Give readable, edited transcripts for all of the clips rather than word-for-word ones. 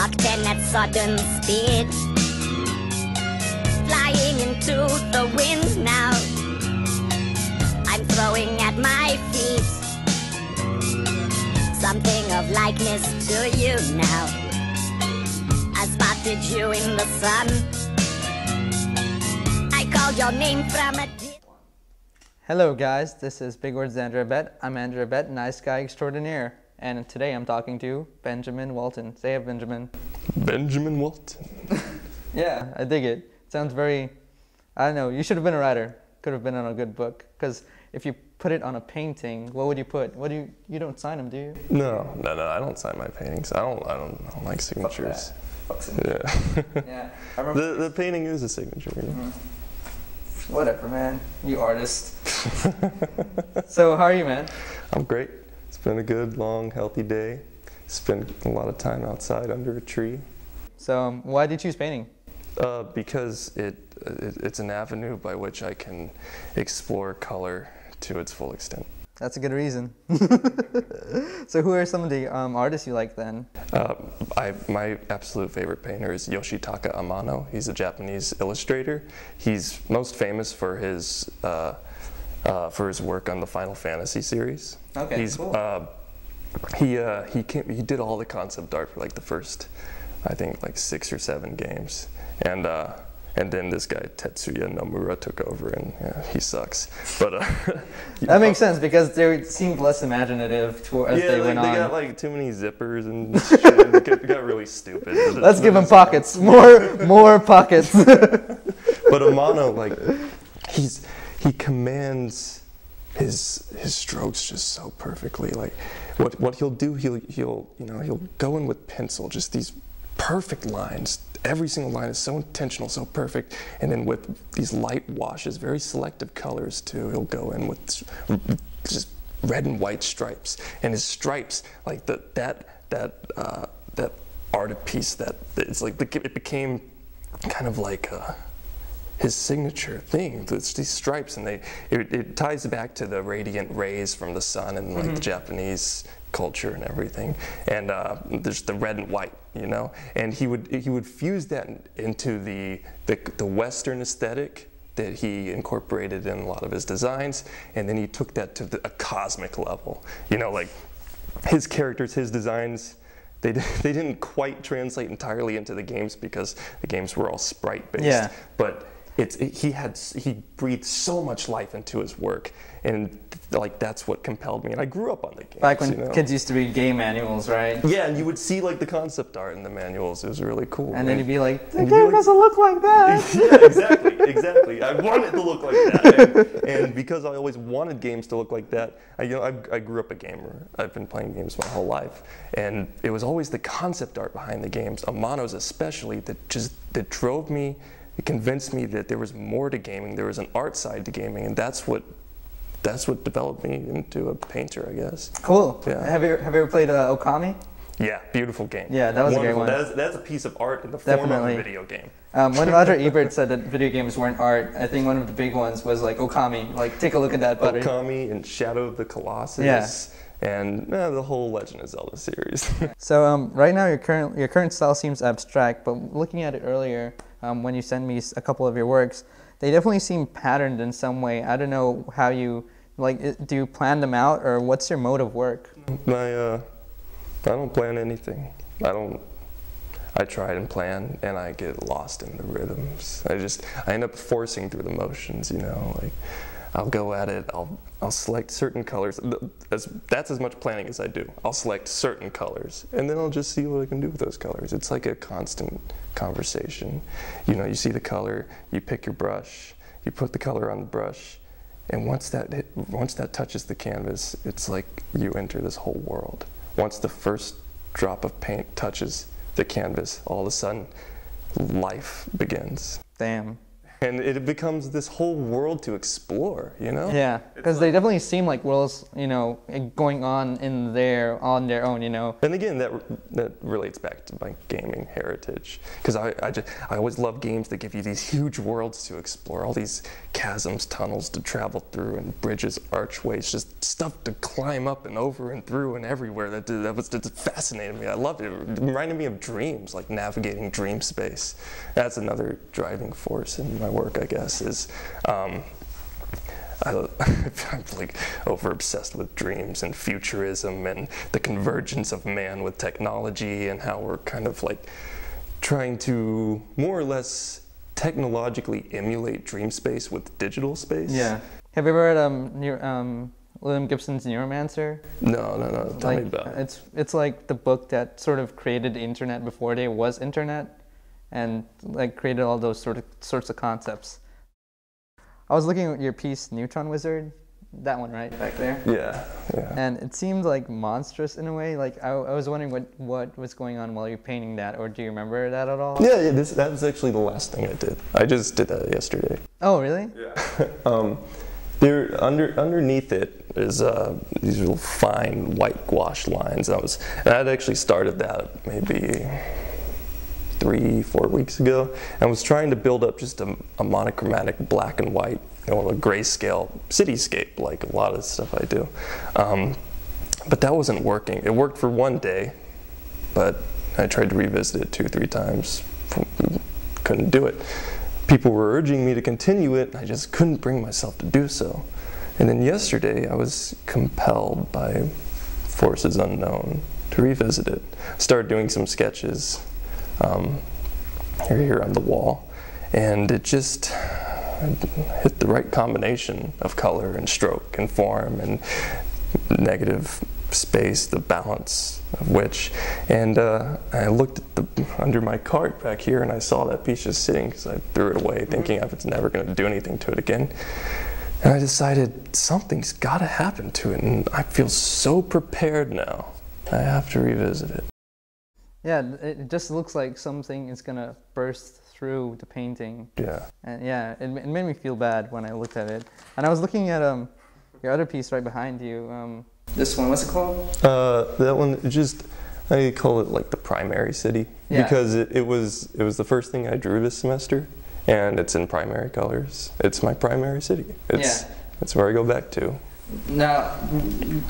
Mach 10 at sudden speed, flying into the wind now. I'm throwing at my feet something of likeness to you now. I spotted you in the sun. I called your name from a distance. Hello guys, this is Big Words Andre Habet. I'm Andre Habet, nice guy extraordinaire. And today I'm talking to Benjamin Walton. Say it, Benjamin. Benjamin Walton. Yeah, I dig it. Sounds very, I don't know, you should have been a writer. Could have been on a good book. Because if you put it on a painting, what would you put? What do you don't sign them, do you? No, I don't sign my paintings. I don't like signatures. Fuck signatures. Yeah. Yeah. I remember the painting is a signature. You know? Whatever, man. You artist. So, how are you, man? I'm great. It's been a good, long, healthy day. Spent a lot of time outside under a tree. So, why did you choose painting? Because it's an avenue by which I can explore color to its full extent. That's a good reason. So who are some of the artists you like then? My absolute favorite painter is Yoshitaka Amano. He's a Japanese illustrator. He's most famous for his work on the Final Fantasy series. Okay, cool. He did all the concept art for like the first, I think, like 6 or 7 games, and then this guy Tetsuya Nomura took over, and yeah, he sucks. But that makes sense because they seemed less imaginative as they went on. They got like too many zippers and shit. It got really stupid. Let's give him pockets, more pockets. But Amano, like, he commands his strokes just so perfectly. Like, what he'll do, he'll go in with pencil, just these perfect lines. Every single line is so intentional, so perfect, and then with these light washes, very selective colors too. He'll go in with just red and white stripes, and his stripes, like that art piece, it's like it became kind of like his signature thing. It's these stripes, and it ties back to the radiant rays from the sun and like the Japanese culture and everything, and there's the red and white, you know, and he would fuse that into the Western aesthetic that he incorporated in a lot of his designs, and then he took that to a cosmic level, you know, like his characters, his designs, they didn't quite translate entirely into the games because the games were all sprite based, yeah. But he breathed so much life into his work, and like that's what compelled me. And I grew up on the games. Back when kids used to read game manuals, right? Yeah, and you would see like the concept art in the manuals. It was really cool. And then you'd be like, the game doesn't look like that. Yeah, exactly. I wanted to look like that, and because I always wanted games to look like that, I grew up a gamer. I've been playing games my whole life, and it was always the concept art behind the games, Amano's especially, that drove me. It convinced me that there was more to gaming. There was an art side to gaming, and that's what developed me into a painter, I guess. Cool. Yeah. Have you ever played Okami? Yeah, beautiful game. Yeah, that was a great one. That's a piece of art in the form of a video game. When Andre Habet said that video games weren't art, I think one of the big ones was like Okami. Like, take a look at that, buddy. Okami and Shadow of the Colossus. Yeah. And the whole Legend of Zelda series. So right now your current style seems abstract, but looking at it earlier, when you sent me a couple of your works, they definitely seem patterned in some way. I don't know how you, like, do you plan them out, or what's your mode of work? I don't plan anything. I try and plan, and I get lost in the rhythms. I end up forcing through the motions, you know, like, I'll go at it, I'll select certain colors. That's as much planning as I do. I'll select certain colors, and then I'll just see what I can do with those colors. It's like a constant conversation. You know, you see the color, you pick your brush, you put the color on the brush, and once that touches the canvas, it's like you enter this whole world. Once the first drop of paint touches the canvas, all of a sudden, life begins. Damn. And it becomes this whole world to explore, you know? Yeah, because they definitely seem like worlds, you know, going on in there on their own, you know. And again, that relates back to my gaming heritage, because I always love games that give you these huge worlds to explore, all these chasms, tunnels to travel through, and bridges, archways, just stuff to climb up and over and through and everywhere. That was just fascinated me. I loved it. It reminded me of dreams, like navigating dream space. That's another driving force in my work, I guess, is I'm like over obsessed with dreams and futurism and the convergence of man with technology, and how we're kind of like trying to more or less technologically emulate dream space with digital space. Yeah. Have you ever read William Gibson's Neuromancer? No. Tell me about it. It's like the book that sort of created the internet before there was internet, and like created all those sorts of concepts. I was looking at your piece, Neutron Wizard, that one right back there. Yeah. And it seemed like monstrous in a way. Like I was wondering what was going on while you're painting that, or do you remember that at all? Yeah. That was actually the last thing I did. I just did that yesterday. Oh, really? Yeah. There underneath it is these little fine white gouache lines. And I'd actually started that maybe 3-4 weeks ago, and was trying to build up just a monochromatic black and white, you know, a grayscale cityscape, like a lot of the stuff I do. But that wasn't working. It worked for one day, but I tried to revisit it 2-3 times, couldn't do it. People were urging me to continue it, and I just couldn't bring myself to do so. And then yesterday, I was compelled by forces unknown to revisit it. Started doing some sketches here on the wall, and it just hit the right combination of color and stroke and form and negative space, the balance of which. And I looked at under my cart back here, and I saw that piece just sitting, because I threw it away thinking I was never going to do anything to it again. And I decided something's got to happen to it, and I feel so prepared now. I have to revisit it. Yeah, it just looks like something is gonna burst through the painting. Yeah. And yeah, it made me feel bad when I looked at it. And I was looking at your other piece right behind you. This one, what's it called? That one, I call it like the primary city, because it was the first thing I drew this semester, and it's in primary colors. It's my primary city. It's where I go back to. Now,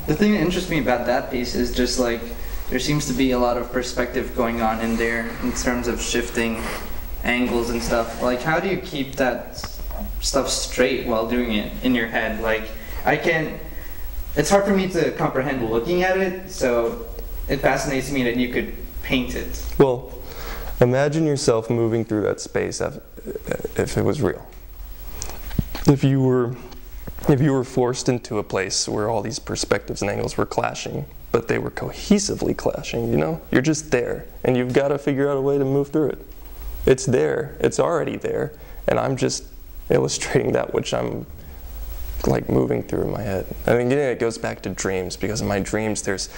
the thing that interests me about that piece is just like, there seems to be a lot of perspective going on in there in terms of shifting angles and stuff. Like, how do you keep that stuff straight while doing it in your head? Like, it's hard for me to comprehend looking at it, so it fascinates me that you could paint it. Well, imagine yourself moving through that space if it was real. If you were forced into a place where all these perspectives and angles were clashing, but they were cohesively clashing, you know? You're just there, and you've got to figure out a way to move through it. It's there, it's already there, and I'm just illustrating that which I'm like moving through in my head. I mean, it goes back to dreams, because in my dreams there's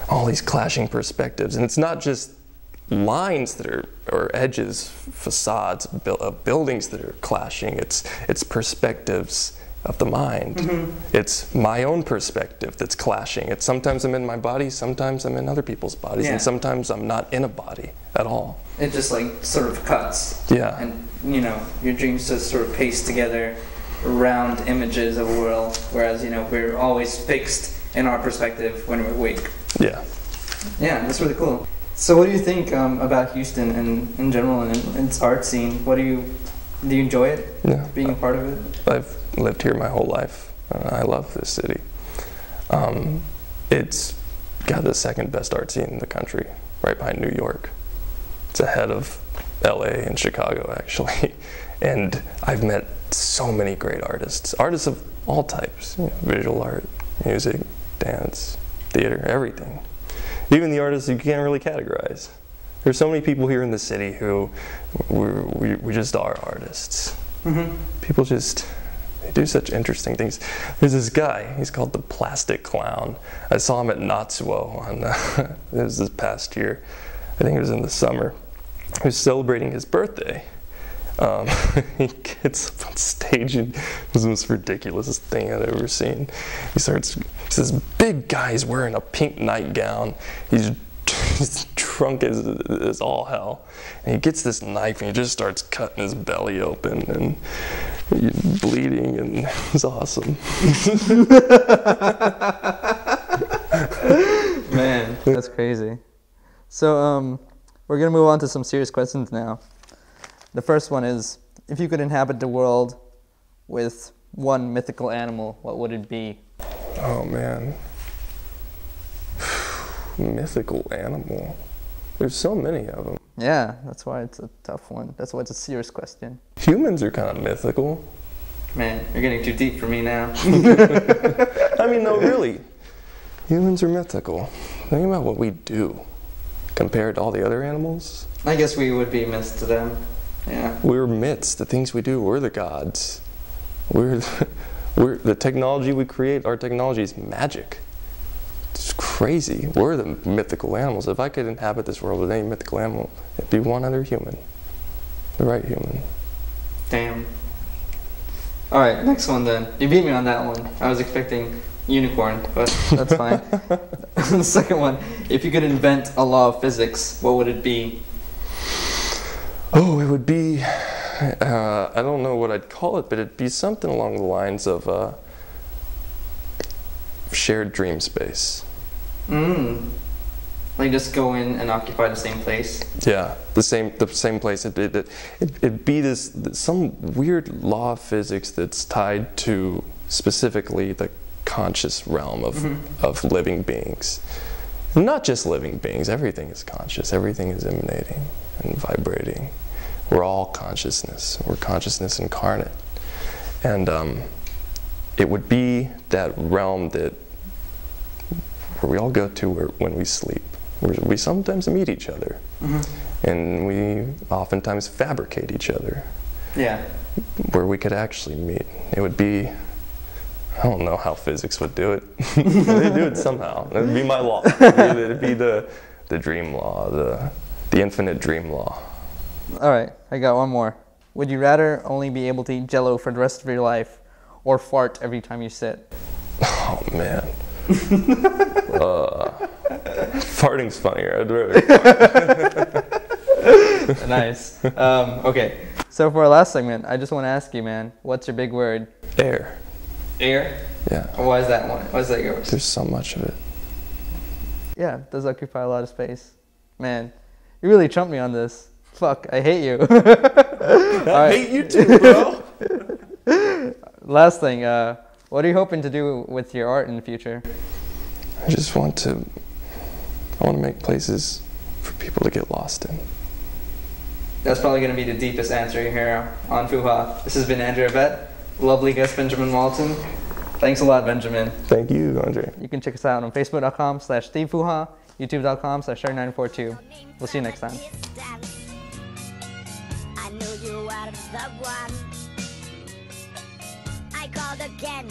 all these clashing perspectives, and it's not just lines that are, or edges, facades, buildings that are clashing. It's perspectives of the mind. It's my own perspective that's clashing. It's sometimes I'm in my body, sometimes I'm in other people's bodies, and sometimes I'm not in a body at all. It just like sort of cuts. Yeah. And you know, your dreams just sort of paste together round images of a world, whereas you know, we're always fixed in our perspective when we're awake. Yeah. Yeah, that's really cool. So what do you think about Houston and in general and its art scene? Do you enjoy it? Yeah. Being a part of it? I've lived here my whole life. I love this city. It's got the second best art scene in the country, right behind New York. It's ahead of LA and Chicago, actually. And I've met so many great artists of all types, you know, visual art, music, dance, theater, everything. Even the artists you can't really categorize. There's so many people here in the city who we just are artists. People they do such interesting things. There's this guy, he's called the Plastic Clown. I saw him at Natsuo it was this past year. I think it was in the summer. He was celebrating his birthday. He gets up on stage and it's the most ridiculous thing I've ever seen. He's this big guy, he's wearing a pink nightgown. He's drunk as all hell. And he gets this knife and he just starts cutting his belly open and he's bleeding, and it's awesome. Man, that's crazy. So we're gonna move on to some serious questions now. The first one is, if you could inhabit the world with one mythical animal, what would it be? Oh man. Mythical animal. There's so many of them. Yeah, that's why it's a tough one. That's why it's a serious question. Humans are kind of mythical. Man, you're getting too deep for me now. I mean, no, really. Humans are mythical. Think about what we do compared to all the other animals. I guess we would be myths to them. Yeah. We're myths. The things we do, we're the gods. We're the technology we create. Our technology is magic. It's crazy. We're the mythical animals. If I could inhabit this world with any mythical animal, it'd be one other human. The right human. Damn. Alright, next one then. You beat me on that one. I was expecting unicorn, but that's fine. The second one, if you could invent a law of physics, what would it be? Oh, it would be, I don't know what I'd call it, but it'd be something along the lines of shared dream space. Like just go in and occupy the same place? Yeah, the same place. It'd be some weird law of physics that's tied to specifically the conscious realm of living beings. Not just living beings, everything is conscious, everything is emanating and vibrating. We're all consciousness, we're consciousness incarnate. And it would be that realm where we all go to when we sleep. We sometimes meet each other, and we oftentimes fabricate each other. Yeah. Where we could actually meet. It would be, I don't know how physics would do it. They do it somehow. It would be my law. It would be the dream law, the infinite dream law. All right, I got one more. Would you rather only be able to eat Jell-O for the rest of your life, or fart every time you sit? Oh man. Farting's funnier. I'd rather fart. Nice. Okay, so for our last segment, I just want to ask you, man, what's your big word? Air. Air? Yeah. Why is that one? Why is that yours? There's so much of it. Yeah, it does occupy a lot of space. Man, you really trumped me on this. Fuck, I hate you. I hate you too, bro. Last thing, what are you hoping to do with your art in the future? I want to make places for people to get lost in. That's probably going to be the deepest answer you hear on FUHA. This has been Andre Habet, lovely guest Benjamin Walton. Thanks a lot, Benjamin. Thank you, Andre. You can check us out on facebook.com/SteveFuha, youtube.com/Shark942. We'll see you next time. I knew you were the one. I called again.